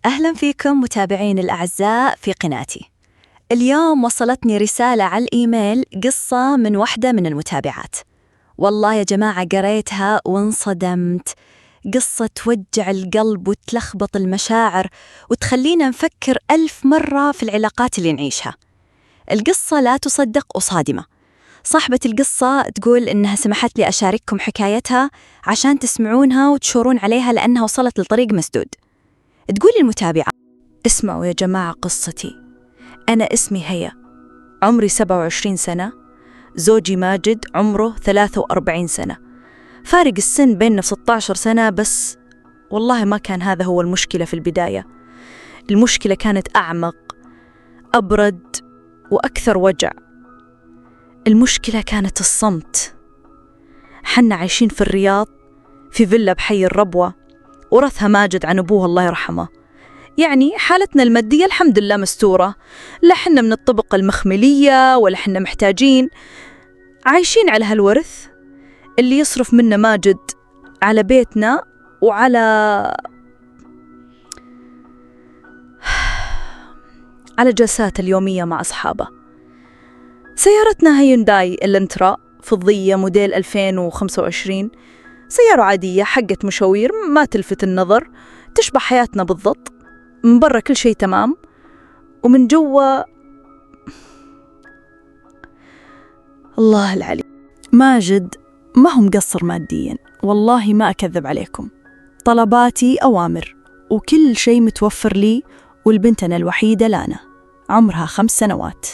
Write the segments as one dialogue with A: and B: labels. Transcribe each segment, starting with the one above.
A: أهلا فيكم متابعين الأعزاء في قناتي. اليوم وصلتني رسالة على الإيميل، قصة من واحدة من المتابعات. والله يا جماعة قريتها وانصدمت. قصة توجع القلب وتلخبط المشاعر وتخلينا نفكر 1000 مرة في العلاقات اللي نعيشها. القصة لا تصدق وصادمة. صاحبة القصة تقول إنها سمحت لي أشارككم حكايتها عشان تسمعونها وتشورون عليها لأنها وصلت لطريق مسدود. تقول المتابعة: اسمعوا يا جماعة قصتي. أنا اسمي هيا، عمري 27 سنة، زوجي ماجد عمره 43 سنة، فارق السن بيننا 16 سنة، بس والله ما كان هذا هو المشكلة في البداية. المشكلة كانت أعمق، أبرد وأكثر وجع. المشكلة كانت الصمت. حنا عايشين في الرياض في فيلا بحي الربوة، ورثها ماجد عن أبوه الله يرحمه. يعني حالتنا المادية الحمد لله مستورة، لا حنا من الطبقة المخملية ولا حنا محتاجين، عايشين على هالورث اللي يصرف منه ماجد على بيتنا وعلى جلسات اليومية مع أصحابه. سيارتنا هيونداي الانترا فضية موديل 2025، سيارة عادية حقت مشاوير، ما تلفت النظر، تشبه حياتنا بالضبط. من برا كل شيء تمام، ومن جوا الله العلي. ماجد ما هو مقصر ماديا، والله ما أكذب عليكم. طلباتي أوامر وكل شيء متوفر لي، والبنتنا الوحيدة لانا عمرها 5 سنوات.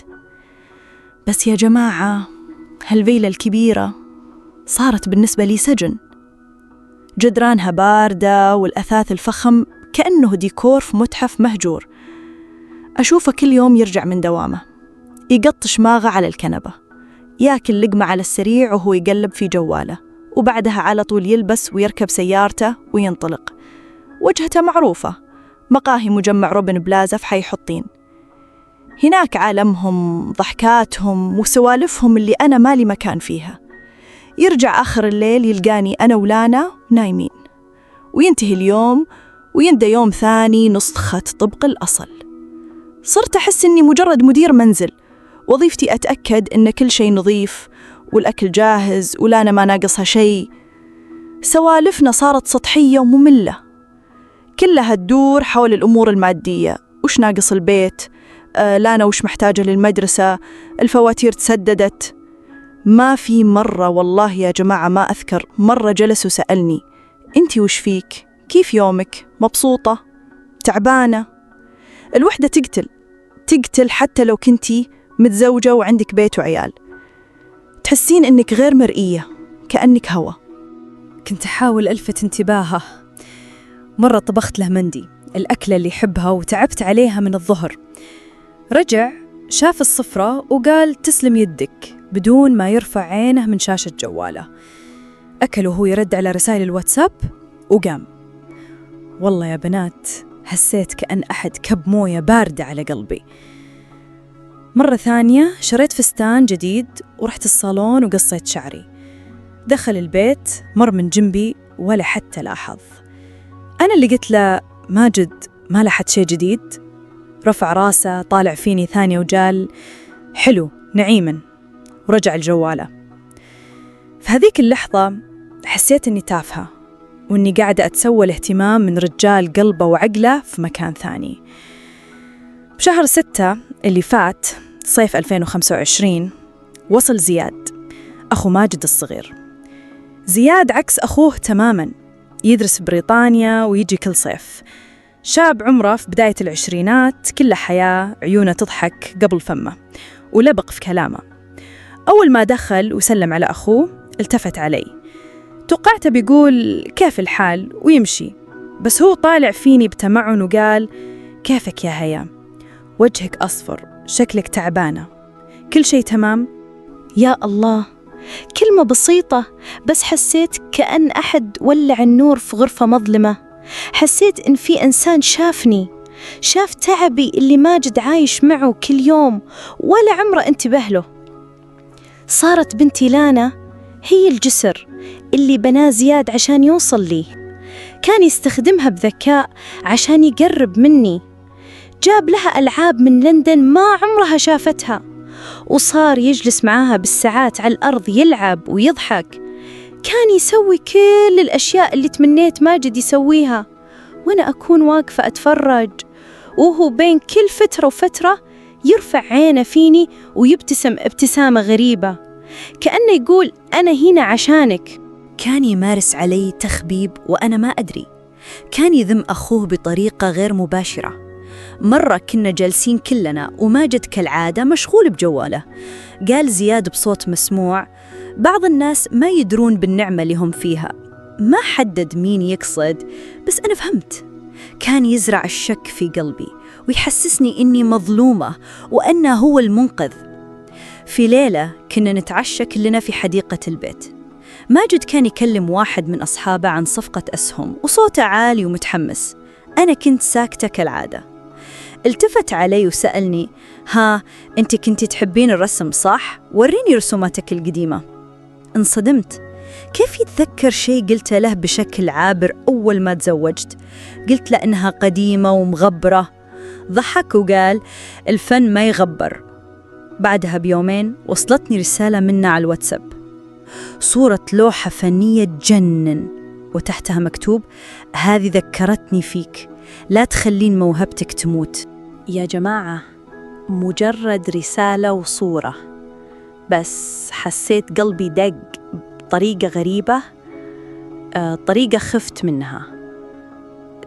A: بس يا جماعة هالفيلة الكبيرة صارت بالنسبة لي سجن. جدرانها باردة والأثاث الفخم كأنه ديكور في متحف مهجور. أشوفه كل يوم يرجع من دوامه، يقطش ماغه على الكنبة، ياكل لقمة على السريع وهو يقلب في جواله، وبعدها على طول يلبس ويركب سيارته وينطلق. وجهته معروفة، مقاهي مجمع روبن بلازا في حي حطين. هناك عالمهم، ضحكاتهم وسوالفهم اللي أنا مالي مكان فيها. يرجع آخر الليل يلقاني أنا ولانا نايمين، وينتهي اليوم ويندى يوم ثاني نسخة طبق الأصل. صرت أحس إني مجرد مدير منزل، وظيفتي أتأكد إن كل شيء نظيف والأكل جاهز ولانا ما ناقصها شيء. سوالفنا صارت سطحية ومملة، كلها تدور حول الأمور المادية. وش ناقص البيت، لانا وش محتاجة للمدرسة، الفواتير تسددت. ما في مرة والله يا جماعة ما أذكر مرة جلس وسألني: أنتي وش فيك؟ كيف يومك؟ مبسوطة؟ تعبانة؟ الوحدة تقتل حتى لو كنتي متزوجة وعندك بيت وعيال. تحسين إنك غير مرئية، كأنك هوا.
B: كنت أحاول ألفت انتباهه. مرة طبخت له مندي، الأكلة اللي يحبها، وتعبت عليها من الظهر. رجع شاف الصفرة وقال: تسلم يدك، بدون ما يرفع عينه من شاشة جواله. أكل وهو يرد على رسائل الواتساب وقام. والله يا بنات حسيت كأن أحد كب موية باردة على قلبي. مرة ثانية شريت فستان جديد ورحت الصالون وقصيت شعري. دخل البيت مر من جنبي ولا حتى لاحظ. أنا اللي قلت له: ماجد ما لاحظت شيء جديد؟ رفع راسه طالع فيني ثانية وجال: حلو نعيما، ورجع الجوالة. في هذيك اللحظة حسيت أني تافهة، وأني قاعدة أتسوى الاهتمام من رجال قلبه وعقله في مكان ثاني. بشهر 6 اللي فات صيف 2025 وصل زياد، أخو ماجد الصغير. زياد عكس أخوه تماماً، يدرس بريطانيا ويجي كل صيف. شاب عمره في بداية العشرينات، كله حياة، عيونه تضحك قبل فمه، ولبق في كلامه. أول ما دخل وسلم على أخوه التفت علي. توقعت بيقول كيف الحال ويمشي، بس هو طالع فيني بتمعن وقال: كيفك يا هيا؟ وجهك أصفر، شكلك تعبانة، كل شيء تمام؟
C: يا الله، كلمة بسيطة بس حسيت كأن أحد ولع النور في غرفة مظلمة. حسيت إن في إنسان شافني، شاف تعبي اللي ماجد عايش معه كل يوم ولا عمره انتبه له. صارت بنتي لانا هي الجسر اللي بناه زياد عشان يوصل لي. كان يستخدمها بذكاء عشان يقرب مني. جاب لها ألعاب من لندن ما عمرها شافتها، وصار يجلس معاها بالساعات على الأرض يلعب ويضحك. كان يسوي كل الأشياء اللي تمنيت ماجد يسويها، وأنا أكون واقفة أتفرج، وهو بين كل فترة وفترة يرفع عينه فيني ويبتسم ابتسامة غريبة، كأنه يقول أنا هنا عشانك.
B: كان يمارس علي تخبيب وأنا ما أدري. كان يذم أخوه بطريقة غير مباشرة. مرة كنا جالسين كلنا وماجد كالعادة مشغول بجواله. قال زياد بصوت مسموع: بعض الناس ما يدرون بالنعمة اللي هم فيها. ما حدد مين يقصد، بس أنا فهمت. كان يزرع الشك في قلبي ويحسسني إني مظلومة وأنه هو المنقذ. في ليلة كنا نتعشى كلنا في حديقة البيت. ماجد كان يكلم واحد من أصحابه عن صفقة أسهم وصوته عالي ومتحمس. أنا كنت ساكتة كالعادة. التفت علي وسألني: ها، أنت كنتي تحبين الرسم صح؟ وريني رسوماتك القديمة. انصدمت. كيف يتذكر شيء قلت له بشكل عابر أول ما تزوجت؟ قلت له إنها قديمة ومغبرة. ضحك وقال: الفن ما يغبر. بعدها بيومين وصلتني رسالة منه على الواتساب، صورة لوحة فنية تجنن، وتحتها مكتوب: هذه ذكرتني فيك، لا تخلين موهبتك تموت.
A: يا جماعة، مجرد رسالة وصورة، بس حسيت قلبي دق بطريقة غريبة، طريقة خفت منها.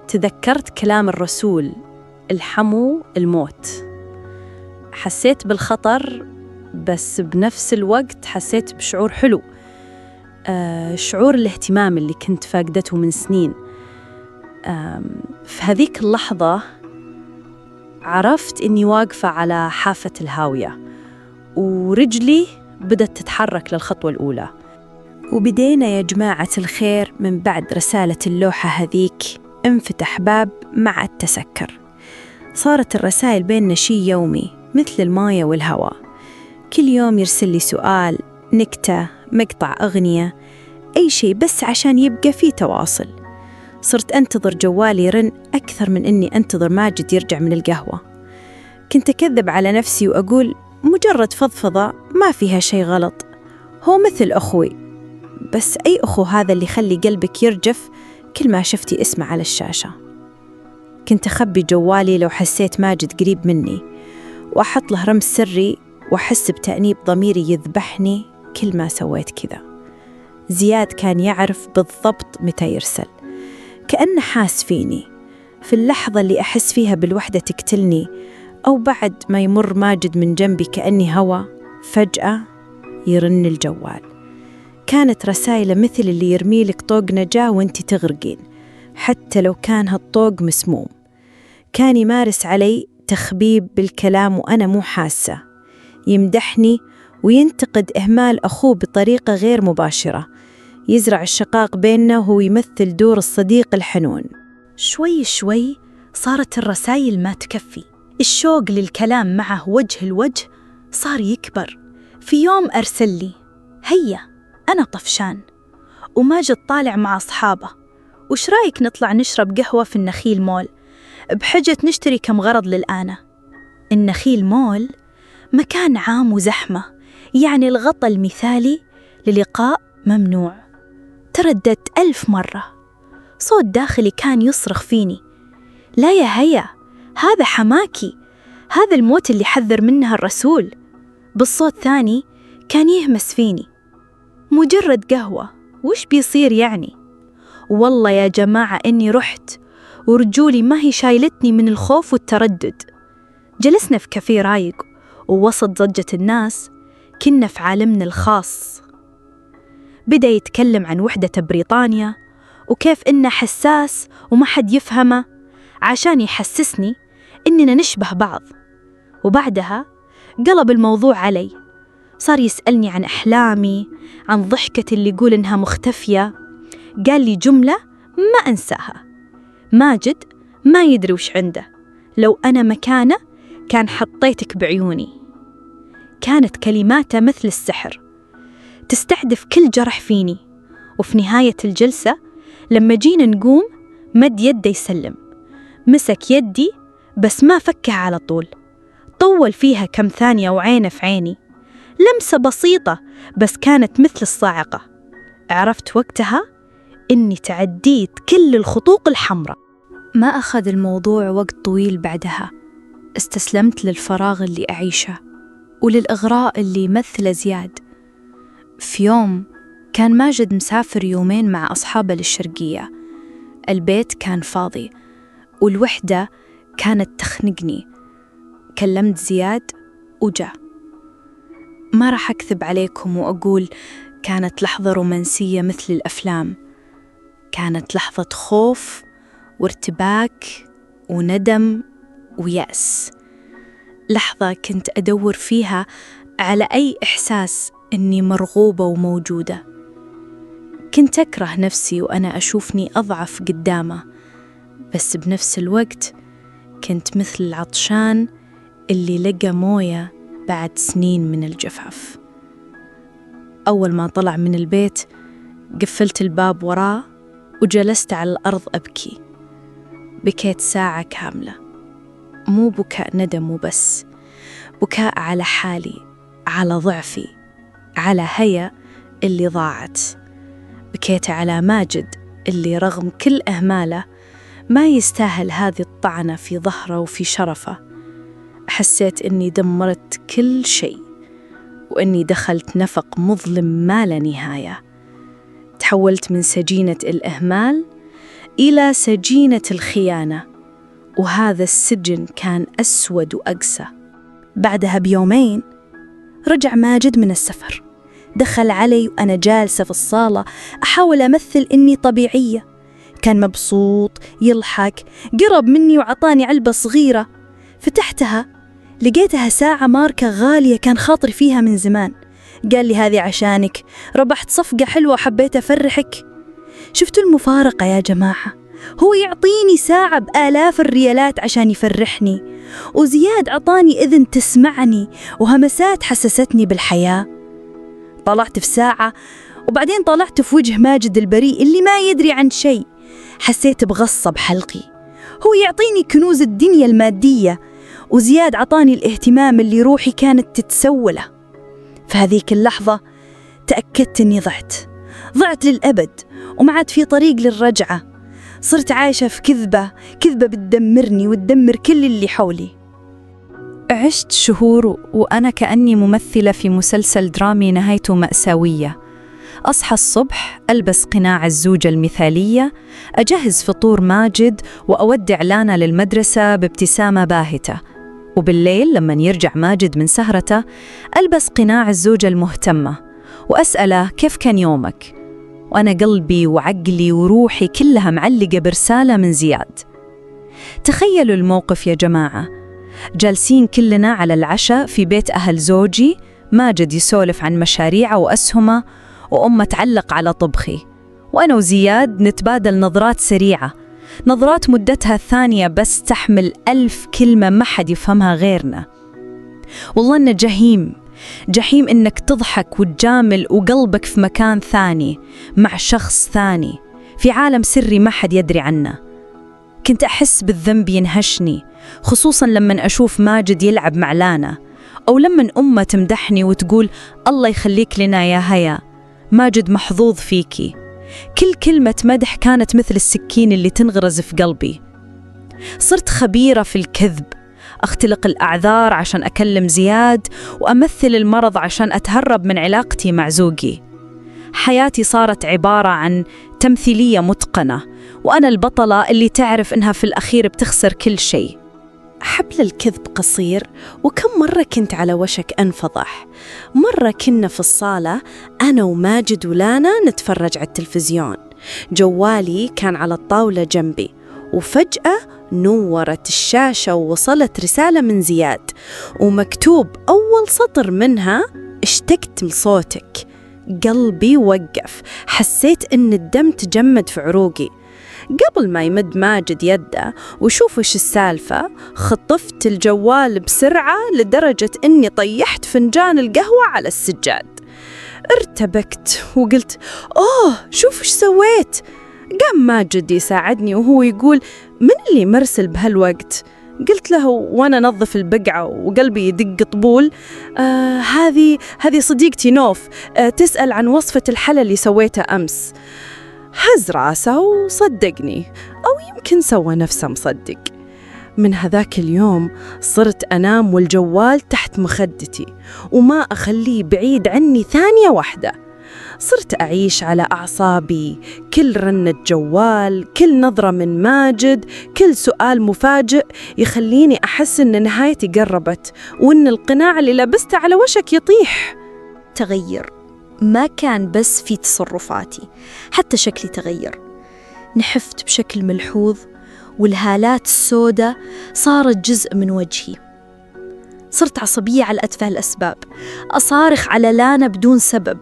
A: تذكرت كلام الرسول: الحموا الموت. حسيت بالخطر، بس بنفس الوقت حسيت بشعور حلو، شعور الاهتمام اللي كنت فاقدته من سنين. في هذيك اللحظة عرفت إني واقفة على حافة الهاوية، ورجلي بدأت تتحرك للخطوة الأولى. وبدينا يا جماعة الخير من بعد رسالة اللوحة هذيك انفتح باب مع التسكر. صارت الرسائل بيننا شيء يومي مثل المايه والهواء. كل يوم يرسل لي سؤال، نكتة، مقطع أغنية، أي شيء بس عشان يبقى فيه تواصل. صرت أنتظر جوالي يرن أكثر من أني أنتظر ماجد يرجع من القهوة. كنت أكذب على نفسي وأقول مجرد فضفضة ما فيها شيء غلط، هو مثل أخوي. بس أي أخو هذا اللي يخلي قلبك يرجف كل ما شفتي اسمه على الشاشة؟ كنت أخبي جوالي لو حسيت ماجد قريب مني، وأحط له رمز سري وأحس بتأنيب ضميري يذبحني كل ما سويت كذا. زياد كان يعرف بالضبط متى يرسل، كأنه حاس فيني في اللحظة اللي أحس فيها بالوحدة تقتلني، أو بعد ما يمر ماجد من جنبي كأني هوا، فجأة يرن الجوال. كانت رسائل مثل اللي يرمي لك طوق نجاة وانت تغرقين، حتى لو كان هالطوق مسموم. كان يمارس علي تخبيب بالكلام وأنا مو حاسة، يمدحني وينتقد إهمال أخوه بطريقة غير مباشرة، يزرع الشقاق بيننا وهو يمثل دور الصديق الحنون. شوي شوي صارت الرسائل ما تكفي، الشوق للكلام معه وجه الوجه صار يكبر. في يوم أرسل لي: هيا أنا طفشان وماجد طالع مع أصحابه، وش رأيك نطلع نشرب قهوة في النخيل مول بحجة نشتري كم غرض للآنة. النخيل مول مكان عام وزحمة، يعني الغطاء المثالي للقاء ممنوع. ترددت 1000 مرة، صوت داخلي كان يصرخ فيني: لا يا هيا، هذا حماكي، هذا الموت اللي حذر منها الرسول. بالصوت ثاني كان يهمس فيني: مجرد قهوة، وش بيصير يعني؟ والله يا جماعة إني رحت ورجولي ما هي شايلتني من الخوف والتردد. جلسنا في كافيه رايق، ووسط ضجة الناس كنا في عالمنا الخاص. بدأ يتكلم عن وحدة بريطانيا وكيف إنه حساس وما حد يفهمه، عشان يحسسني إننا نشبه بعض. وبعدها قلب الموضوع علي، صار يسألني عن أحلامي، عن ضحكة اللي يقول إنها مختفية. قال لي جملة ما أنساها: ماجد ما يدري وش عنده، لو أنا مكانه كان حطيتك بعيوني. كانت كلماته مثل السحر، تستهدف كل جرح فيني. وفي نهاية الجلسة لما جينا نقوم
C: مد يده يسلم، مسك يدي بس ما فكها على طول، طول فيها كم ثانية وعينه في عيني، لمسة بسيطة بس كانت مثل الصاعقة. عرفت وقتها إني تعديت كل الخطوط الحمراء. ما أخذ الموضوع وقت طويل بعدها، استسلمت للفراغ اللي أعيشه وللإغراء اللي يمثله زياد. في يوم كان ماجد مسافر يومين مع أصحابه للشرقية، البيت كان فاضي والوحدة كانت تخنقني. كلمت زياد وجاء. ما راح أكذب عليكم وأقول كانت لحظة رومانسية مثل الأفلام، كانت لحظة خوف وارتباك وندم ويأس، لحظة كنت أدور فيها على أي إحساس إني مرغوبة وموجودة. كنت أكره نفسي وأنا أشوفني أضعف قدامه، بس بنفس الوقت كنت مثل العطشان اللي لقى موية بعد سنين من الجفاف. أول ما طلع من البيت قفلت الباب وراه وجلست على الأرض أبكي. بكيت ساعة كاملة، مو بكاء ندم وبس، بكاء على حالي، على ضعفي، على هيا اللي ضاعت. بكيت على ماجد اللي رغم كل أهماله ما يستاهل هذه الطعنة في ظهره وفي شرفه. حسيت إني دمرت كل شيء وإني دخلت نفق مظلم ما لا نهاية. تحولت من سجينة الإهمال إلى سجينة الخيانة، وهذا السجن كان أسود وأقسى. بعدها بيومين رجع ماجد من السفر، دخل علي وأنا جالسة في الصالة أحاول أمثل إني طبيعية. كان مبسوط يضحك، قرب مني وعطاني علبة صغيرة. فتحتها لقيتها ساعة ماركة غالية كان خاطري فيها من زمان. قال لي هذه عشانك، ربحت صفقة حلوة وحبيت أفرحك. شفتوا المفارقة يا جماعة؟ هو يعطيني ساعة بآلاف الريالات عشان يفرحني، وزياد عطاني إذن تسمعني وهمسات حسستني بالحياة. طلعت في ساعة وبعدين طلعت في وجه ماجد البريء اللي ما يدري عن شيء. حسيت بغصة بحلقي. هو يعطيني كنوز الدنيا المادية، وزياد عطاني الاهتمام اللي روحي كانت تتسوله. في هذيك اللحظة تأكدت أني ضعت للأبد وما عاد في طريق للرجعة. صرت عايشة في كذبة بتدمرني وتدمر كل اللي حولي.
B: عشت شهور وأنا كأني ممثلة في مسلسل درامي نهايته مأساوية. أصحى الصبح، ألبس قناع الزوجة المثالية، أجهز فطور ماجد وأودع لانا للمدرسة بابتسامة باهتة. وبالليل لما يرجع ماجد من سهرته ألبس قناع الزوجة المهتمة وأسأله كيف كان يومك؟ وأنا قلبي وعقلي وروحي كلها معلقة برسالة من زياد. تخيلوا الموقف يا جماعة، جالسين كلنا على العشاء في بيت أهل زوجي، ماجد يسولف عن مشاريعه وأسهمه وأمه تعلق على طبخي، وأنا وزياد نتبادل نظرات سريعة، نظرات مدتها ثانية بس تحمل 1000 كلمة ما حد يفهمها غيرنا. والله إنه جحيم إنك تضحك وتجامل وقلبك في مكان ثاني مع شخص ثاني في عالم سري ما حد يدري عنه. كنت أحس بالذنب ينهشني، خصوصاً لما أشوف ماجد يلعب مع لانا، أو لما أمه تمدحني وتقول الله يخليك لنا يا هيا، ماجد محظوظ فيكي. كل كلمة مدح كانت مثل السكين اللي تنغرز في قلبي. صرت خبيرة في الكذب، أختلق الأعذار عشان أكلم زياد، وأمثل المرض عشان أتهرب من علاقتي مع زوجي. حياتي صارت عبارة عن تمثيلية متقنة، وأنا البطلة اللي تعرف إنها في الأخير بتخسر كل شيء.
C: حبل الكذب قصير، وكم مرة كنت على وشك أنفضح. مرة كنا في الصالة أنا وماجد ولانا نتفرج على التلفزيون، جوالي كان على الطاولة جنبي، وفجأة نورت الشاشة ووصلت رسالة من زياد، ومكتوب أول سطر منها اشتقت لصوتك. قلبي وقف، حسيت إن الدم تجمد في عروقي. قبل ما يمد ماجد يده وشوف وش السالفة، خطفت الجوال بسرعة لدرجة إني طيحت فنجان القهوة على السجاد. ارتبكت وقلت أوه شوف وش سويت.
B: قام ماجد يساعدني وهو يقول من اللي مرسل بهالوقت؟ قلت له وأنا نظف البقعة وقلبي يدق طبول هذه صديقتي نوف، تسأل عن وصفة الحلا اللي سويتها أمس. هز راسه وصدقني، أو يمكن سوى نفسه مصدق. من هذاك اليوم صرت أنام والجوال تحت مخدتي وما أخليه بعيد عني ثانية واحدة. صرت أعيش على أعصابي، كل رنة جوال، كل نظرة من ماجد، كل سؤال مفاجئ يخليني أحس إن نهايتي قربت وإن القناع اللي لبسته على وشك يطيح.
C: تغير ما كان بس في تصرفاتي، حتى شكلي تغير. نحفت بشكل ملحوظ والهالات السوداء صارت جزء من وجهي. صرت عصبية على أتفه الأسباب، أصارخ على لانا بدون سبب،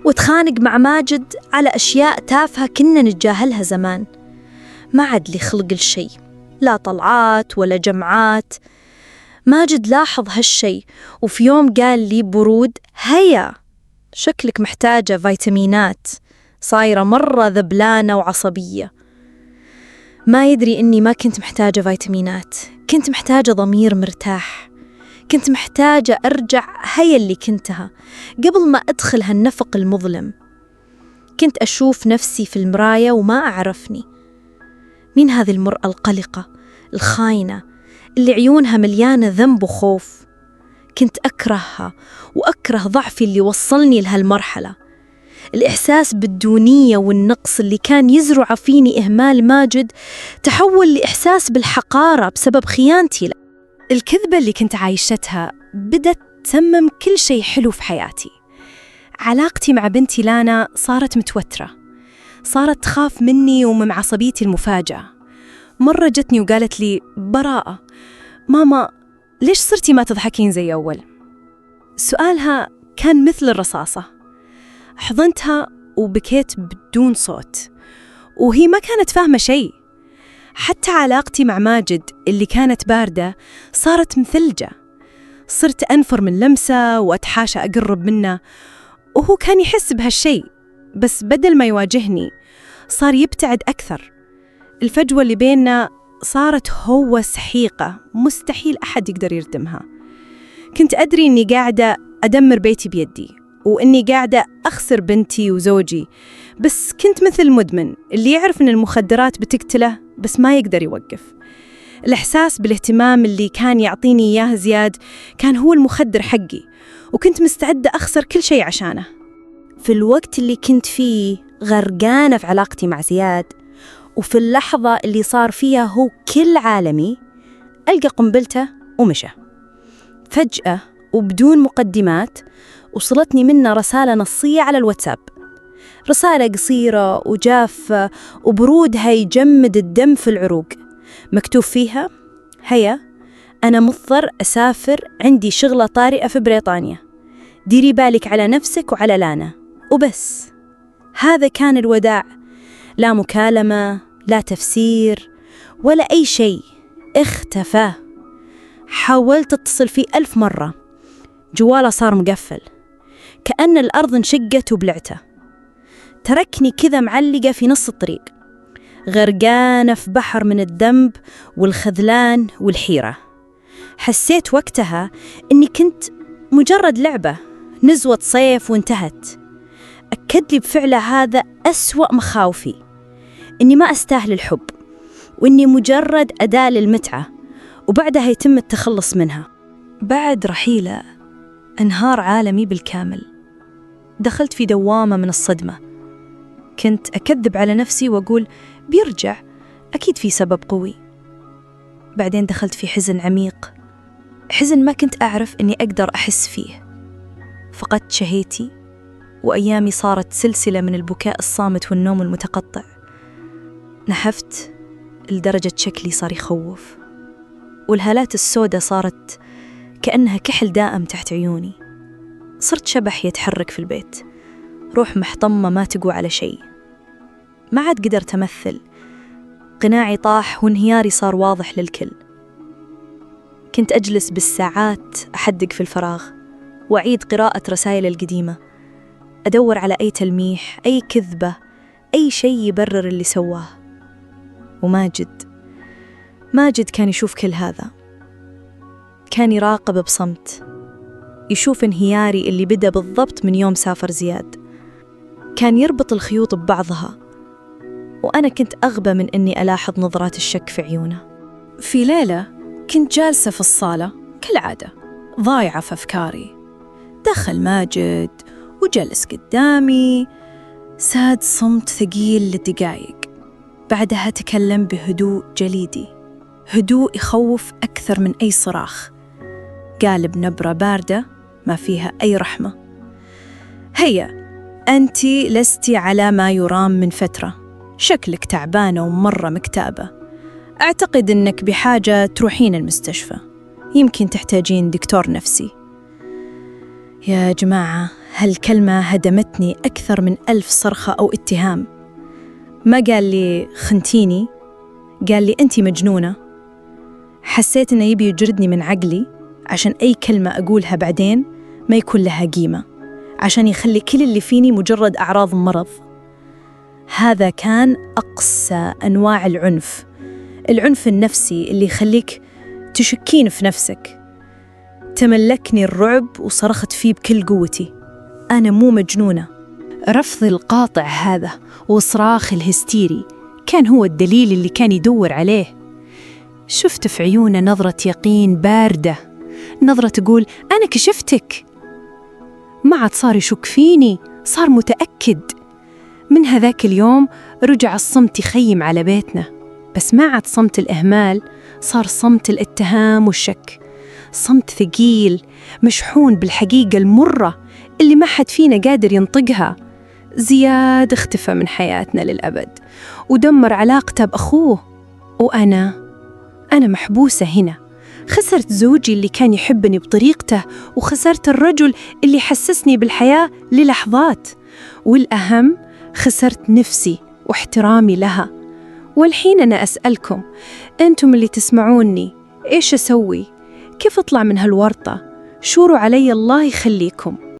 C: واتخانق مع ماجد على أشياء تافهة كنا نتجاهلها زمان. ما عاد لي خلق الشي، لا طلعات ولا جمعات. ماجد لاحظ هالشي وفي يوم قال لي برود: هيا شكلك محتاجة فيتامينات، صايرة مرة ذبلانة وعصبية. ما يدري إني ما كنت محتاجة فيتامينات، كنت محتاجة ضمير مرتاح، كنت محتاجة أرجع هيا اللي كنتها قبل ما أدخل هالنفق المظلم. كنت أشوف نفسي في المراية وما أعرفني. مين هذه المرأة القلقة الخاينة اللي عيونها مليانة ذنب وخوف؟ كنت أكرهها وأكره ضعفي اللي وصلني لهالمرحلة. الإحساس بالدونية والنقص اللي كان يزرع فيني إهمال ماجد تحول لإحساس بالحقارة بسبب خيانتي له.
B: الكذبة اللي كنت عايشتها بدت تسمم كل شيء حلو في حياتي. علاقتي مع بنتي لانا صارت متوترة، صارت تخاف مني ومن عصبيتي المفاجئة. مرة جتني وقالت لي براءة: ماما ليش صرتي ما تضحكين زي أول؟ سؤالها كان مثل الرصاصة. حضنتها وبكيت بدون صوت، وهي ما كانت فاهمة شيء. حتى علاقتي مع ماجد اللي كانت باردة صارت مثلجة. صرت أنفر من لمسة وأتحاشى أقرب منه، وهو كان يحس بهالشيء، بس بدل ما يواجهني صار يبتعد أكثر. الفجوة اللي بيننا صارت هو سحيقة مستحيل أحد يقدر يردمها. كنت أدري أني قاعدة أدمر بيتي بيدي، وأني قاعدة أخسر بنتي وزوجي، بس كنت مثل المدمن اللي يعرف أن المخدرات بتقتله بس ما يقدر يوقف. الإحساس بالاهتمام اللي كان يعطيني إياه زياد كان هو المخدر حقي، وكنت مستعدة أخسر كل شيء عشانه.
C: في الوقت اللي كنت فيه غرقانة في علاقتي مع زياد، وفي اللحظة اللي صار فيها هو كل عالمي، ألقى قنبلته ومشى. فجأة وبدون مقدمات وصلتني منه رسالة نصية على الواتساب، رسالة قصيرة وجافة وبرودها يجمد الدم في العروق. مكتوب فيها: هيا أنا مضطر أسافر، عندي شغلة طارئة في بريطانيا، ديري بالك على نفسك وعلى لانا. وبس، هذا كان الوداع. لا مكالمة، لا تفسير، ولا أي شيء. اختفى. حاولت أتصل فيه 1000 مرة، جواله صار مقفل، كأن الأرض انشقت وبلعته. تركني كذا معلقة في نص الطريق، غرقانة في بحر من الذنب والخذلان والحيرة. حسيت وقتها إني كنت مجرد لعبة، نزوة صيف وانتهت. أكد لي بفعله هذا أسوأ مخاوفي، إني ما أستاهل الحب، وإني مجرد أداة للمتعة وبعدها يتم التخلص منها.
A: بعد رحيلة انهار عالمي بالكامل. دخلت في دوامة من الصدمة. كنت أكذب على نفسي وأقول بيرجع، أكيد في سبب قوي. بعدين دخلت في حزن عميق، حزن ما كنت أعرف أني أقدر أحس فيه. فقدت شهيتي، وأيامي صارت سلسلة من البكاء الصامت والنوم المتقطع. نحفت لدرجة شكلي صار يخوف، والهالات السوداء صارت كأنها كحل دائم تحت عيوني. صرت شبح يتحرك في البيت، روح محطمة ما تقوى على شيء. ما عاد قدرت أمثل، قناعي طاح وانهياري صار واضح للكل. كنت أجلس بالساعات أحدق في الفراغ وأعيد قراءة رسائل القديمة، أدور على أي تلميح، أي كذبة،
B: أي شيء يبرر اللي سواه. وماجد كان يشوف كل هذا، كان يراقب بصمت، يشوف انهياري اللي بدأ بالضبط من يوم سافر زياد، كان يربط الخيوط ببعضها، وأنا كنت أغبى من أني ألاحظ نظرات الشك في عيونه. في ليلة كنت جالسة في الصالة كالعادة ضايعة في أفكاري، دخل ماجد وجلس قدامي، ساد صمت ثقيل لدقايق، بعدها تكلم بهدوء جليدي، هدوء يخوف أكثر من أي صراخ. قال بنبرة باردة ما فيها أي رحمة: هيا، أنت لستي على ما يرام من فترة، شكلك تعبانة ومرة مكتئبة، أعتقد أنك بحاجة تروحين المستشفى، يمكن تحتاجين دكتور نفسي. يا جماعة، هالكلمة هدمتني أكثر من 1000 صرخة أو اتهام. ما قال لي خنتيني، قال لي أنتي مجنونة. حسيت إنه يبي يجردني من عقلي عشان أي كلمة أقولها بعدين ما يكون لها قيمة، عشان يخلي كل اللي فيني مجرد أعراض مرض. هذا كان أقصى أنواع العنف النفسي اللي يخليك تشكين في نفسك. تملكني الرعب وصرخت فيه بكل قوتي: أنا مو مجنونة.
A: رفض القاطع هذا وصراخ الهستيري كان هو الدليل اللي كان يدور عليه. شفت في عيونه نظرة يقين باردة، نظرة تقول أنا كشفتك. ما عاد صار يشك فيني، صار متأكد. من هذاك اليوم رجع الصمت يخيم على بيتنا، بس ما عاد صمت الإهمال، صار صمت الاتهام والشك، صمت ثقيل مشحون بالحقيقة المرة اللي ما حد فينا قادر ينطقها. زياد اختفى من حياتنا للأبد ودمر علاقته بأخوه، وأنا محبوسة هنا. خسرت زوجي اللي كان يحبني بطريقته، وخسرت الرجل اللي حسسني بالحياة للحظات، والأهم خسرت نفسي واحترامي لها. والحين أنا أسألكم أنتم اللي تسمعوني، إيش أسوي؟ كيف أطلع من هالورطة؟ شوروا علي الله يخليكم.